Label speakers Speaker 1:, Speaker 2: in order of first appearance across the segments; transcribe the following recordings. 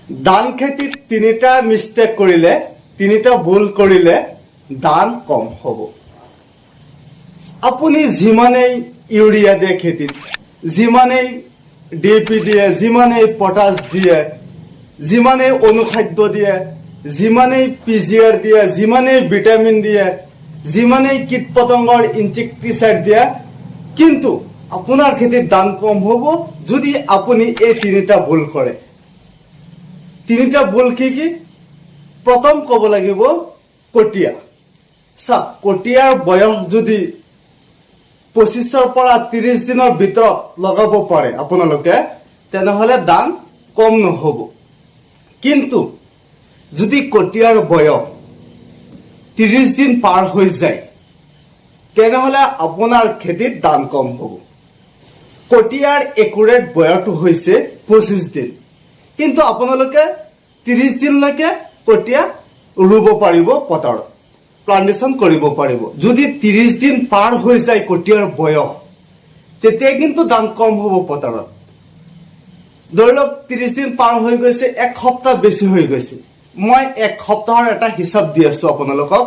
Speaker 1: ধান খেতিত তিনিটা মিষ্টেক কৰিলে, তিনিটা ভুল কৰিলে ধান কম হ'ব। আপুনি যিমানেই ইউৰিয়া দিয়ে খেতিত, যিমানেই ডিএপি দিয়ে, যিমানেই পটাছ দিয়ে, যিমানেই অনুখাদ্য দিয়ে, যিমানেই পিজিআৰ দিয়ে, যিমানেই ভিটামিন দিয়ে, যিমানেই কীট পতংগৰ ইনসেক্টিসাইড দিয়ে, কিন্তু আপোনাৰ খেতিত ধান কম হ'ব যদি আপুনি এই তিনিটা ভুল কৰে। তিনিটা ভুল কি কি? প্ৰথম ক'ব লাগিব কটীয়া। চাওক, কটীয়াৰ বয়স যদি 25ৰ পৰা 30 দিনৰ ভিতৰত লগাব পাৰে আপোনালোকে, তেনেহলে ধান কম নহ'ব। কিন্তু যদি কটীয়াৰ বয়স 30 দিন পাৰ হৈ যায়, তেনেহলে আপোনাৰ খেতিত ধান কম হ'ব। কটীয়াৰ একুৰেট বয়সটো হৈছে 25 দিন, কিন্তু আপোনালোকে 30 দিনলৈকে কটীয়া ৰুব পাৰিব, পথাৰত প্লান্টেশ্যন কৰিব পাৰিব। যদি 30 দিন পাৰ হৈ যায় কটীয়াৰ বয়স, তেতিয়া কিন্তু ধান কম হ'ব পথাৰত। ধৰি লওক 30 দিন পাৰ হৈ গৈছে, এক সপ্তাহ বেছি হৈ গৈছে। মই এক সপ্তাহৰ এটা হিচাপ দি আছো আপোনালোকক।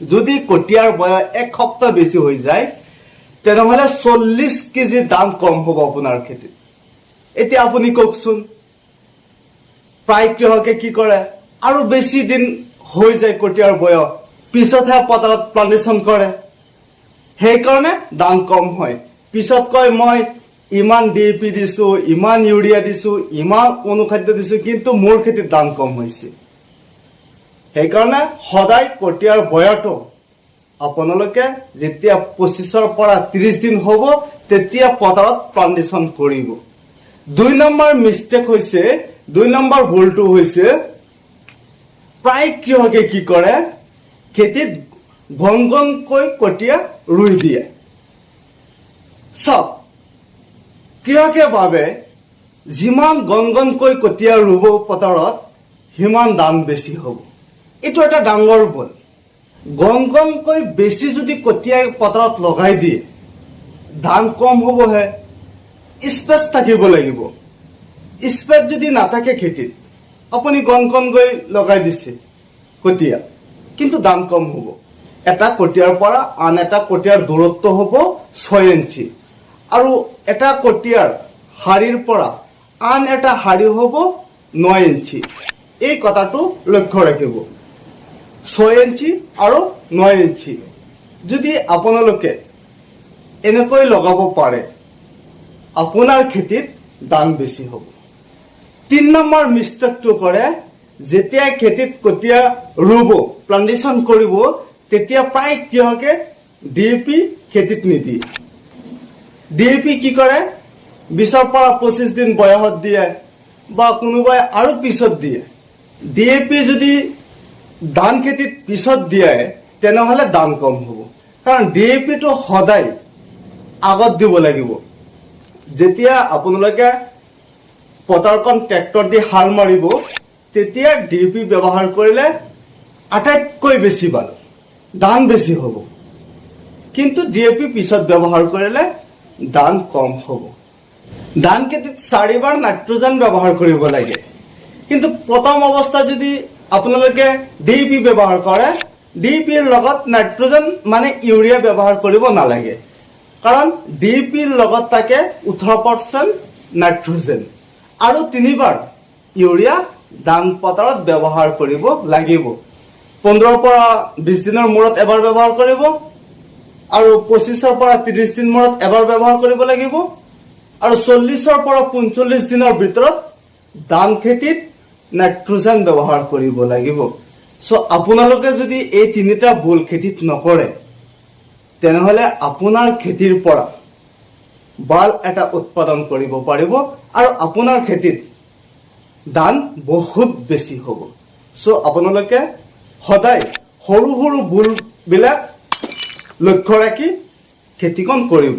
Speaker 1: যদি কটীয়াৰ বয়স এক সপ্তাহ বেছি হৈ যায়, তেনেহলে 40 কেজি ধান কম হ'ব আপোনাৰ খেতিত। এতিয়া আপুনি কওকচোন, প্ৰায় কৃষকে কি কৰে, আৰু বেছি দিন হৈ যায় কটীয়াৰ বয়স, পিছতহে পথাৰত প্লান্টেশ্যন কৰে, সেইকাৰণে ধান কম হয়। পিছত কয় মই ইমান ডিএপি দিছো, ইমান ইউৰিয়া দিছো, ইমান অনুখাদ্য দিছো, কিন্তু মোৰ খেতিত ধান কম হৈছে। সেইকাৰণে সদায় কটীয়াৰ বয়সটো আপোনালোকে যেতিয়া 25ৰ পৰা 30 দিন হ'ব, তেতিয়া পথাৰত প্লান্টেশ্যন কৰিব। 2 নম্বৰ মিষ্টেক হৈছে, 2 নম্বৰ ভুলটো হৈছে, প্ৰায় কৃষকে কি কৰে, খেতিত ঘন ঘনকৈ কটীয়া ৰুই দিয়ে। চাওক, কৃষকে ভাবে যিমান ঘন ঘনকৈ কটীয়া ৰুব পথাৰত, সিমান ধান বেছি হ'ব। এইটো এটা ডাঙৰ ভুল। ঘন ঘনকৈ বেছি যদি কটীয়া পথাৰত লগাই দিয়ে, ধান কম হ'বহে। স্পেচ থাকিব লাগিব। স্পেচ যদি নাথাকে খেতিত, আপুনি ঘন ঘনকৈ লগাই দিছে কটীয়া, কিন্তু ধান কম হ'ব। এটা কটীয়াৰ পৰা আন এটা কটীয়াৰ দূৰত্ব হ'ব 6 ইঞ্চি, আৰু এটা কটীয়াৰ শাৰীৰ পৰা আন এটা শাৰী হ'ব 9 ইঞ্চি। এই কথাটো লক্ষ্য ৰাখিব, 6 ইঞ্চি আৰু 9 ইঞ্চি যদি আপোনালোকে এনেকৈ লগাব পাৰে, আপোনাৰ খেতিত ধান বেছি হ'ব। 3 নম্বৰ মিষ্টেকটো কৰে, যেতিয়া খেতিত কটীয়া ৰুব, প্লান্টেশ্যন কৰিব, তেতিয়া প্ৰায় কৃষকে ডিএপি খেতিত নিদিয়ে। ডিএপি কি কৰে, 20ৰ পৰা 25 দিন বয়সত দিয়ে, বা কোনোবাই আৰু পিছত দিয়ে। ডিএপি যদি ধান খেতিত পিছত দিয়ে, তেনেহলে ধান কম হ'ব। কাৰণ ডিএপিটো সদায় আগত দিব লাগিব। যেতিয়া আপোনালোকে পথাৰখন ট্ৰেক্টৰ দি হাল মাৰিব, তেতিয়া ডিএপি ব্যৱহাৰ কৰিলে আটাইতকৈ বেছি ভাল, ধান বেছি হ'ব। কিন্তু ডিএপি পিছত ব্যৱহাৰ কৰিলে ধান কম হ'ব। ধান খেতিত 4 বাৰ নাইট্ৰজেন ব্যৱহাৰ কৰিব লাগে, কিন্তু প্ৰথম অৱস্থাত যদি আপোনালোকে ডিএপি ব্যৱহাৰ কৰে, ডিএপিৰ লগত নাইট্ৰজেন মানে ইউৰিয়া ব্যৱহাৰ কৰিব নালাগে। কাৰণ ডিএপিৰ লগত থাকে 18% নাইট্ৰজেন, আৰু 3 বাৰ ইউৰিয়া ধান পথাৰত ব্যৱহাৰ কৰিব লাগিব। 15ৰ পৰা 20 দিনৰ মূৰত এবাৰ ব্যৱহাৰ কৰিব, আৰু 25ৰ পৰা 30 দিন মূৰত এবাৰ ব্যৱহাৰ কৰিব লাগিব, আৰু 40ৰ পৰা 45 দিনৰ ভিতৰত ধান খেতিত নাইট্ৰজেন ব্যৱহাৰ কৰিব লাগিব। আপোনালোকে যদি এই 3টা ভুল খেতিত নকৰে, তেনেহলে আপোনাৰ খেতিৰ পৰা ভাল এটা উৎপাদন কৰিব পাৰিব, আৰু আপোনাৰ খেতিত ধান বহুত বেছি হ'ব। আপোনালোকে সদায় সৰু সৰু ভুলবিলাক লক্ষ্য ৰাখি খেতিখন কৰিব।